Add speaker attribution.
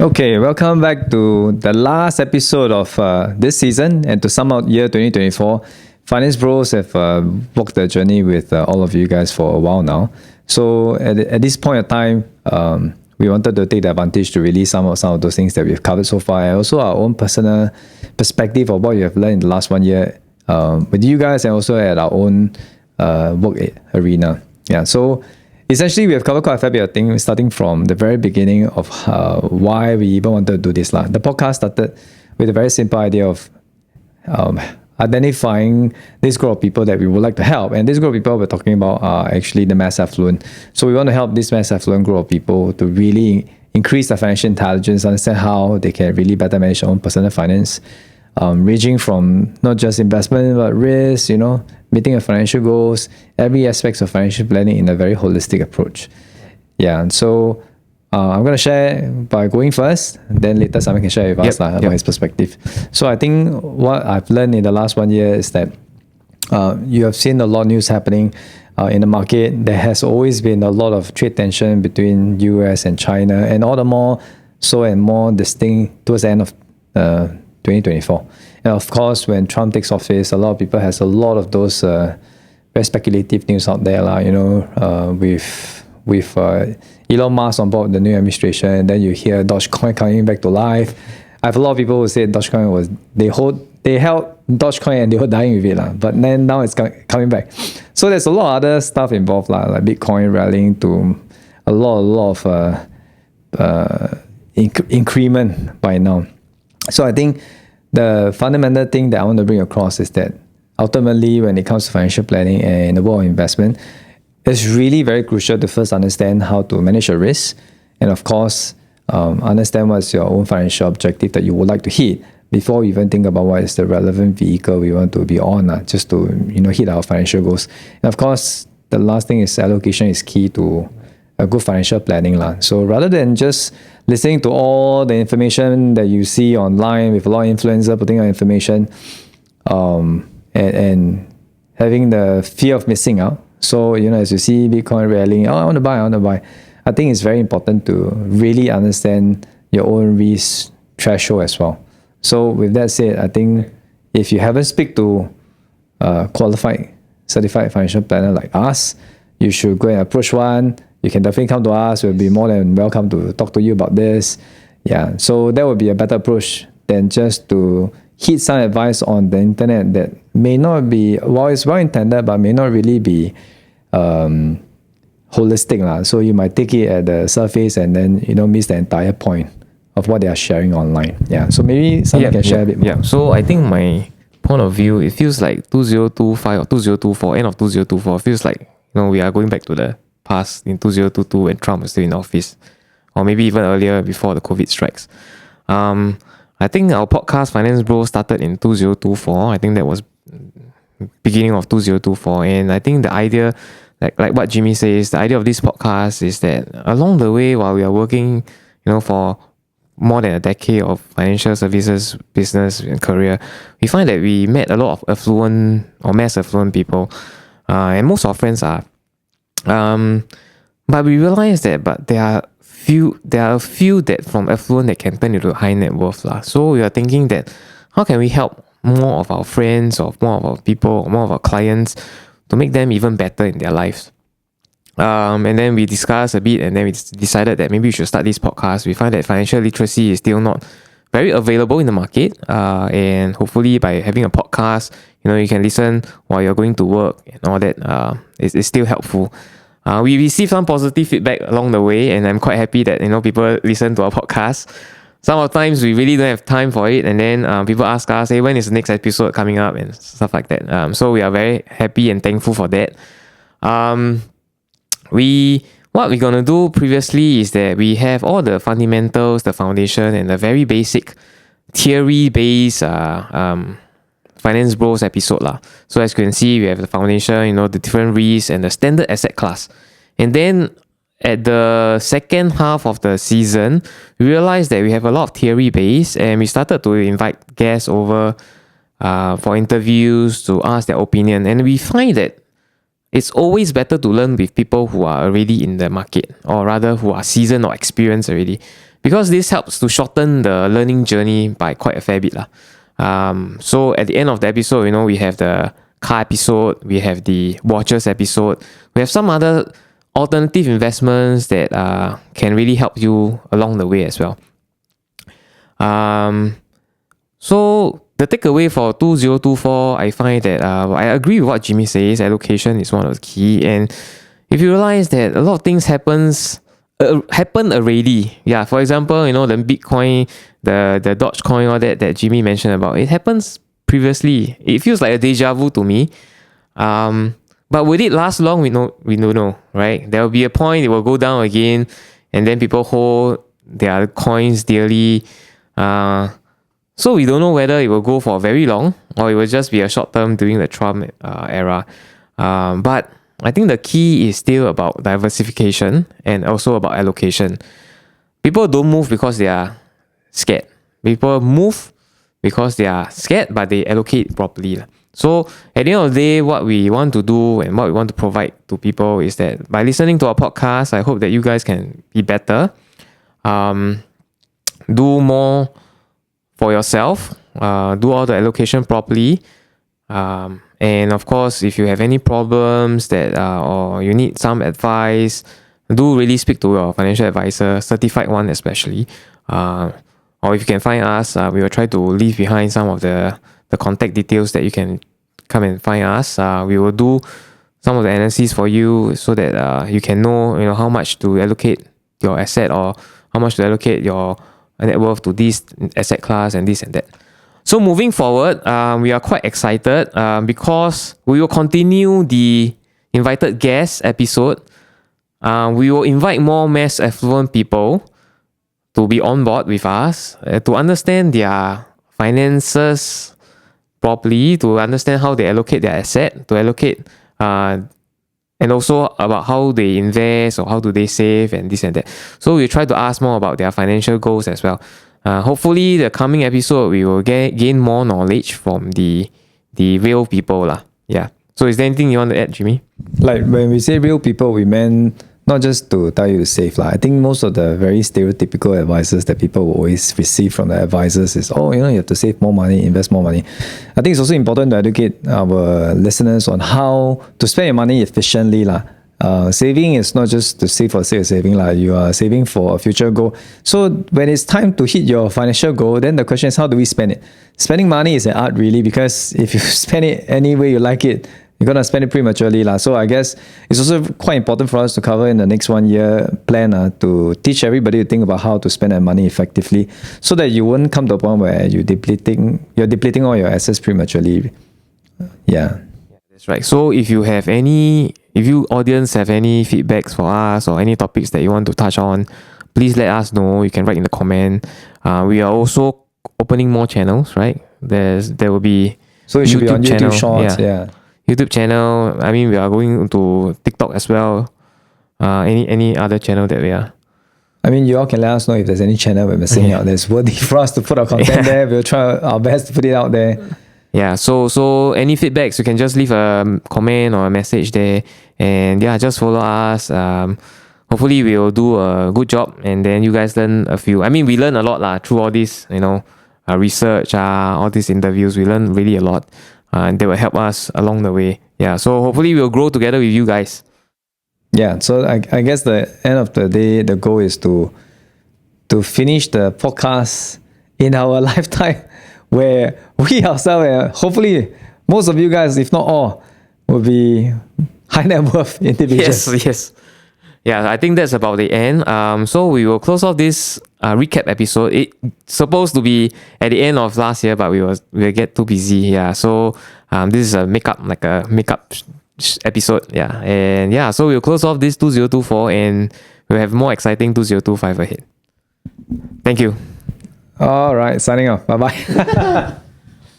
Speaker 1: Okay, welcome back to the last episode of this season, and to sum out year 2024. Financebros have walked the journey with all of you guys for a while now. So at this point of time, we wanted to take the advantage to release some of those things that we've covered so far, and also our own personal perspective of what you have learned in the last 1 year with you guys, and also at our own work arena. Yeah, so essentially, we have covered quite a fair bit of things, starting from the very beginning of why we even wanted to do this. The podcast started with a very simple idea of identifying this group of people that we would like to help. And this group of people we're talking about are actually the mass affluent. So we want to help this mass affluent group of people to really increase their financial intelligence, understand how they can really better manage their own personal finance, ranging from not just investment, but risk, meeting your financial goals, every aspect of financial planning in a very holistic approach. Yeah, and so I'm going to share by going first, then later Simon can share with us about his perspective. So I think what I've learned in the last 1 year is that you have seen a lot of news happening in the market. There has always been a lot of trade tension between US and China, and all the more so and more distinct towards the end of 2024. And of course, when Trump takes office, a lot of people has a lot of those very speculative news out there, with Elon Musk on board the new administration, and then you hear Dogecoin coming back to life. I have a lot of people who say Dogecoin was they held Dogecoin and they were dying with it, but then now it's coming back. So there's a lot of other stuff involved, like Bitcoin rallying to a lot of increment by now. So I think the fundamental thing that I want to bring across is that ultimately, when it comes to financial planning and the world of investment, it's really very crucial to first understand how to manage your risk, and of course, understand what's your own financial objective that you would like to hit before we even think about what is the relevant vehicle we want to be on, just to hit our financial goals. And of course, the last thing is allocation is key to a good financial planning. So rather than just listening to all the information that you see online with a lot of influencers putting out information, and having the fear of missing out. So, as you see Bitcoin rallying, I want to buy. I think it's very important to really understand your own risk threshold as well. So with that said, I think if you haven't speak to qualified, certified financial planner like us, you should go and approach one. You can definitely come to us. We'll be more than welcome to talk to you about this. Yeah, so that would be a better approach than just to heed some advice on the internet that may not be, it's well intended, but may not really be holistic. So you might take it at the surface and then miss the entire point of what they are sharing online. Yeah, so maybe someone can share a bit more.
Speaker 2: Yeah, so I think my point of view, it feels like 2025 or 2024, end of 2024, feels like we are going back to the past in 2022 when Trump was still in office, or maybe even earlier before the COVID strikes. I think our podcast Financebros started in 2024. I think that was beginning of 2024, and I think the idea, like what Jimmy says, the idea of this podcast is that along the way, while we are working, for more than a decade of financial services business and career, we find that we met a lot of affluent or mass affluent people, and most of our friends are. But we realize that there are a few that from affluent that can turn into high net worth. So we are thinking that how can we help more of our friends, or more of our people, or more of our clients to make them even better in their lives. And then we discussed a bit, and then we decided that maybe we should start this podcast. We find that financial literacy is still not very available in the market, and hopefully by having a podcast, you can listen while you're going to work and all that. It's still helpful. We received some positive feedback along the way, and I'm quite happy that people listen to our podcast. Sometimes we really don't have time for it, and then people ask us, hey, when is the next episode coming up, and stuff like that. So we are very happy and thankful for that. What we're gonna do previously is that we have all the fundamentals, the foundation, and the very basic theory-based Financebros episode. So as you can see, we have the foundation, the different risks and the standard asset class. And then at the second half of the season, we realized that we have a lot of theory base, and we started to invite guests over for interviews to ask their opinion. And we find that it's always better to learn with people who are already in the market, or rather who are seasoned or experienced already, because this helps to shorten the learning journey by quite a fair bit lah. So at the end of the episode, we have the car episode, we have the watches episode, we have some other alternative investments that can really help you along the way as well. So the takeaway for 2024, I find that I agree with what Jimmy says. Allocation is one of the key, and if you realize that a lot of things happen already. Yeah, for example, the Bitcoin, the Dogecoin, all that Jimmy mentioned about, it happens previously. It feels like a deja vu to me. But will it last long? We don't know, right? There will be a point it will go down again, and then people hold their coins dearly. So we don't know whether it will go for very long or it will just be a short term during the Trump era. But I think the key is still about diversification and also about allocation. People don't move because they are scared. People move because they are scared, but they allocate properly. So at the end of the day, what we want to do and what we want to provide to people is that by listening to our podcast, I hope that you guys can be better, do more for yourself, do all the allocation properly, and of course, if you have any problems that or you need some advice, do really speak to your financial advisor, certified one especially, or if you can find us, we will try to leave behind some of the contact details that you can come and find us. We will do some of the analysis for you so that you can know how much to allocate your asset or how much to allocate your net worth to this asset class and this and that. So moving forward, we are quite excited because we will continue the invited guest episode. We will invite more mass affluent people to be on board with us, to understand their finances properly, to understand how they allocate their asset, to allocate and also about how they invest or how do they save and this and that. So we try to ask more about their financial goals as well. Hopefully the coming episode we will gain more knowledge from the real people lah. Yeah. So is there anything you want to add, Jimmy?
Speaker 1: Like when we say real people, we meant not just to tell you to save lah. I think most of the very stereotypical advices that people will always receive from the advisors is, you have to save more money, invest more money. I think it's also important to educate our listeners on how to spend your money efficiently lah. Saving is not just to save for the sake of saving lah. You are saving for a future goal. So when it's time to hit your financial goal, then the question is, how do we spend it? Spending money is an art really, because if you spend it any way you like it, you're going to spend it prematurely lah. So I guess it's also quite important for us to cover in the next 1 year plan to teach everybody to think about how to spend their money effectively, so that you won't come to a point where you're depleting all your assets prematurely. Yeah.
Speaker 2: That's right. So if you audience have any feedbacks for us or any topics that you want to touch on, please let us know. You can write in the comment. We are also opening more channels, right? There will be
Speaker 1: so it should be on YouTube Shorts, yeah.
Speaker 2: YouTube channel. I mean, we are going to TikTok as well. Any other channel that we are?
Speaker 1: I mean, you all can let us know if there's any channel we're missing out that's worthy for us to put our content there. We'll try our best to put it out there.
Speaker 2: Yeah, so any feedbacks, you can just leave a comment or a message there, and yeah, just follow us. Hopefully we will do a good job, and then you guys learn a few. I mean, we learn a lot lah through all this, research, all these interviews. We learn really a lot, and they will help us along the way. Yeah, so hopefully we'll grow together with you guys.
Speaker 1: Yeah, so I guess the end of the day, the goal is to finish the podcast in our lifetime, where we ourselves, hopefully most of you guys, if not all, will be high net worth individuals.
Speaker 2: Yes. Yeah, I think that's about the end. So we will close off this recap episode. It's supposed to be at the end of last year, but we will get too busy. Yeah, so this is a makeup episode. Yeah, and yeah, so we'll close off this 2024, and we'll have more exciting 2025 ahead. Thank you.
Speaker 1: All right, signing off. Bye-bye.